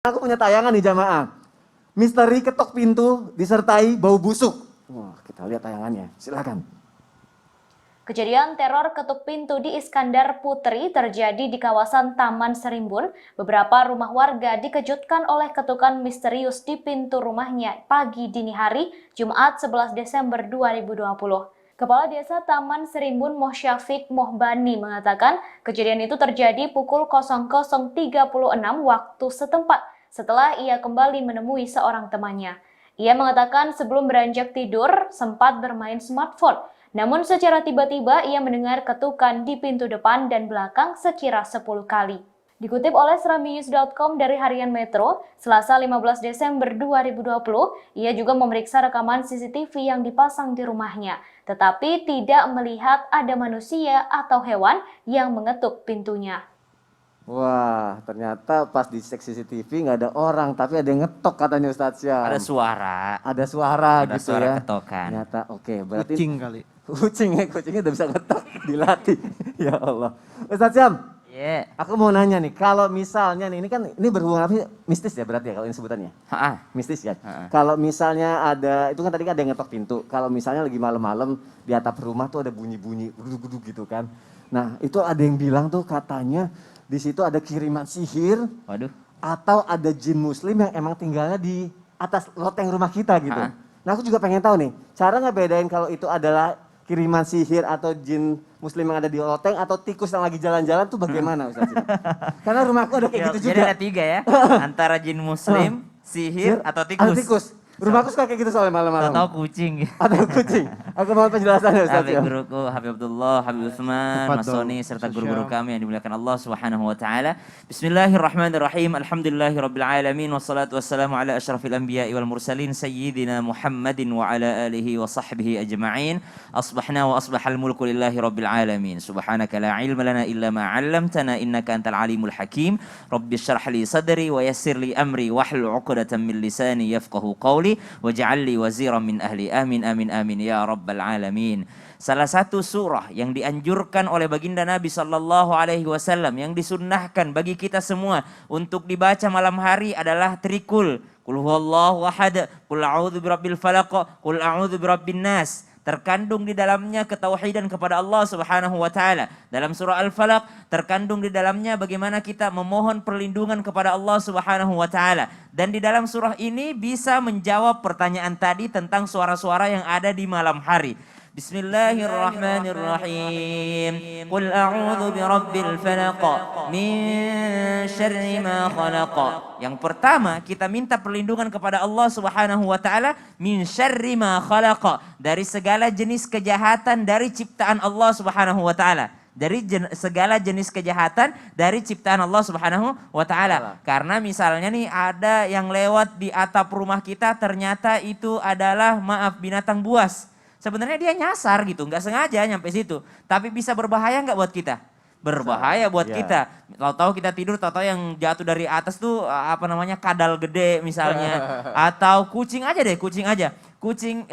Aku punya tayangan nih jamaah. Misteri ketok pintu disertai bau busuk. Wah, kita lihat tayangannya. Silakan. Kejadian teror ketuk pintu di Iskandar Putri terjadi di kawasan Taman Serimbun. Beberapa rumah warga dikejutkan oleh ketukan misterius di pintu rumahnya pagi dini hari, Jumat 11 Desember 2020. Kepala Desa Taman Serimbun Mosyafik Mohbani mengatakan kejadian itu terjadi pukul 00.36 waktu setempat setelah ia kembali menemui seorang temannya. Ia mengatakan sebelum beranjak tidur sempat bermain smartphone. Namun secara tiba-tiba ia mendengar ketukan di pintu depan dan belakang sekira 10 kali. Dikutip oleh seraminews.com dari Harian Metro, Selasa 15 Desember 2020, ia juga memeriksa rekaman CCTV yang dipasang di rumahnya, tetapi tidak melihat ada manusia atau hewan yang mengetuk pintunya. Wah, ternyata pas dicek CCTV nggak ada orang, tapi ada yang ngetok katanya Ustadz Syam. Ada suara. Ada suara Ada gitu suara ya. ketokan. Ternyata oke, berarti Kucing kali. kucingnya udah bisa ngetok, dilatih. Ya Allah. Ustadz Syam, Iya. aku mau nanya nih, kalau misalnya nih, ini berhubungan apa sih? Mistis ya berarti ya kalau ini sebutannya? Mistis kan? Kalau misalnya ada, itu kan tadi kan ada yang ngetok pintu. Kalau misalnya lagi malam-malam di atap rumah tuh ada bunyi-bunyi, gudug-gudug gitu kan. Nah, itu ada yang bilang tuh katanya di situ ada kiriman sihir. Waduh. Atau ada jin muslim yang emang tinggalnya di atas loteng rumah kita gitu. Nah, aku juga pengen tahu nih, cara ngebedain kalau itu adalah kiriman sihir atau jin muslim yang ada di loteng atau tikus yang lagi jalan-jalan tuh bagaimana Ustaz? Karena rumahku ada kayak gitu juga. Jadi ada 3 ya, antara jin muslim, sihir, atau tikus. Atau tikus. Rumahku suka kayak gitu soalnya malam-malam. Atau kucing. Atau kucing. Aku mau penjelasannya Ustaz. Habib guruku, Habib Abdullah, Habib Utsman, Mas Soni, serta guru-guru kami yang dimuliakan Allah Subhanahu wa taala. Bismillahirrahmanirrahim. Alhamdulillahirabbil alamin wassalatu wassalamu ala asyrafil anbiya'i wal mursalin sayyidina Muhammadin wa ala alihi wa sahbihi ajma'in. Asbahna wa asbahal mulku lillahi rabbil alamin. Subhanaka la ilma lana illa ma 'allamtana innaka antal alimul hakim. Rabbi shrah li sadri wa yassir li amri wahlul 'uqdatam min lisani yafqahu qawli waj'al li waziran min ahli. Amin amin amin ya rabbal alamin. Salah satu surah yang dianjurkan oleh baginda Nabi sallallahu alaihi wasallam yang disunnahkan bagi kita semua untuk dibaca malam hari adalah Trikul. Qul huwallahu ahad, qul a'udzu birabbil falaq, qul a'udzu birabbin nas. Terkandung di dalamnya ketauhidan kepada Allah Subhanahu wa taala. Dalam surah Al-Falaq terkandung di dalamnya bagaimana kita memohon perlindungan kepada Allah Subhanahu wa taala. Dan di dalam surah ini bisa menjawab pertanyaan tadi tentang suara-suara yang ada di malam hari. Bismillahirrahmanirrahim. Qul a'udzu birabbil falaq min syarri ma khalaq. Yang pertama, kita minta perlindungan kepada Allah Subhanahu wa taala min syarri ma khalaq, dari segala jenis kejahatan dari ciptaan Allah Subhanahu wa taala. Dari segala jenis kejahatan dari ciptaan Allah Subhanahu wa taala. Karena misalnya nih ada yang lewat di atap rumah kita ternyata itu adalah binatang buas. Sebenarnya dia nyasar gitu, nggak sengaja nyampe situ. Tapi bisa berbahaya nggak buat kita? Berbahaya buat kita. Tahu-tahu kita tidur, tahu-tahu yang jatuh dari atas tuh kadal gede misalnya. Atau kucing aja deh, kucing aja. Kucing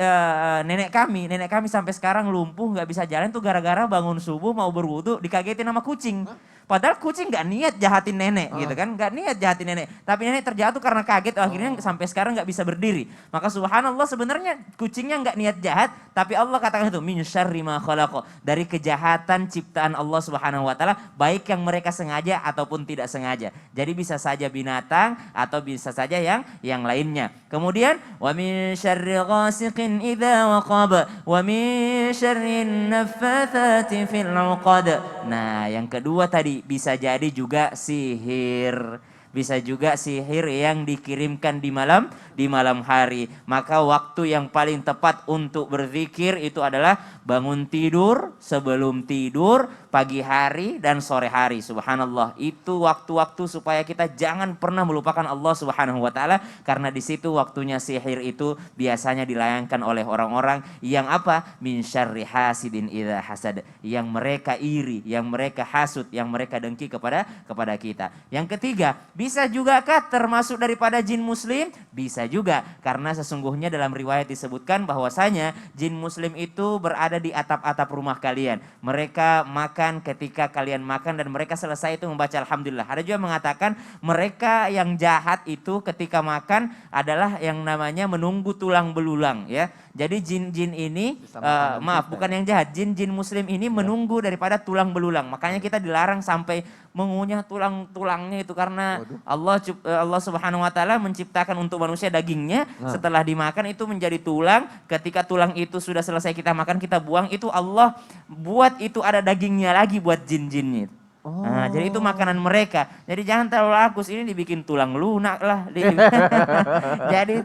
nenek kami sampai sekarang lumpuh nggak bisa jalan tuh gara-gara bangun subuh mau berwudu dikagetin sama kucing. Padahal kucing nggak niat jahatin nenek gitu kan, nggak niat jahatin nenek. Tapi nenek terjatuh karena kaget, akhirnya sampai sekarang nggak bisa berdiri. Maka subhanallah sebenarnya kucingnya nggak niat jahat, tapi Allah katakan itu min syarri ma khalaq, dari kejahatan ciptaan Allah Subhanahu wa taala, baik yang mereka sengaja ataupun tidak sengaja. Jadi bisa saja binatang atau bisa saja yang lainnya. Kemudian wa min syarri ghasiqin idza waqab wa min syarrin naffatsati fil 'uqad. Nah, yang kedua tadi bisa jadi juga sihir. Bisa juga sihir yang dikirimkan di malam hari. Maka waktu yang paling tepat untuk berzikir itu adalah bangun tidur, sebelum tidur, pagi hari dan sore hari. Subhanallah, itu waktu-waktu supaya kita jangan pernah melupakan Allah Subhanahu wa taala, karena di situ waktunya sihir itu biasanya dilayangkan oleh orang-orang yang min syarri hasidin idza hasad, yang mereka iri, yang mereka hasud, yang mereka dengki kepada kita. Yang ketiga, bisa juga kah termasuk daripada jin muslim? Bisa juga, karena sesungguhnya dalam riwayat disebutkan bahwasanya jin muslim itu berada di atap-atap rumah kalian. Mereka makan mengatakan ketika kalian makan dan mereka selesai itu membaca alhamdulillah. Ada juga mengatakan mereka yang jahat itu ketika makan adalah yang namanya menunggu tulang belulang ya. Jadi jin-jin ini bukan yang jahat, jin-jin muslim ini menunggu daripada tulang belulang. Makanya kita dilarang sampai mengunyah tulang-tulangnya itu karena Allah Subhanahu wa taala menciptakan untuk manusia dagingnya, setelah dimakan itu menjadi tulang. Ketika tulang itu sudah selesai kita makan, kita buang, itu Allah buat itu ada dagingnya lagi buat jin-jinnya. Nah, jadi itu makanan mereka. Jadi jangan terlalu rakus, ini dibikin tulang lunak lah. Jadi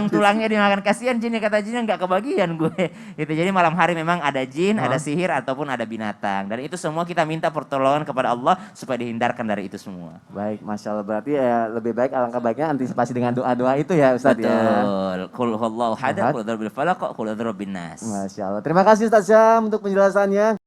tulangnya dimakan, kasihan jinnya, kata jinnya nggak kebagian gue. Itu jadi malam hari memang ada jin, ada sihir ataupun ada binatang. Dan itu semua kita minta pertolongan kepada Allah supaya dihindarkan dari itu semua. Baik, Masya Allah, berarti ya lebih baik, alangkah baiknya antisipasi dengan doa-doa itu ya Ustadz ya. Betul. Qul huwallahu ahad, qul a'udzu birabbil falaq, qul a'udzu birabbin nas. Masya Allah. Terima kasih Ustadz Syam untuk penjelasannya.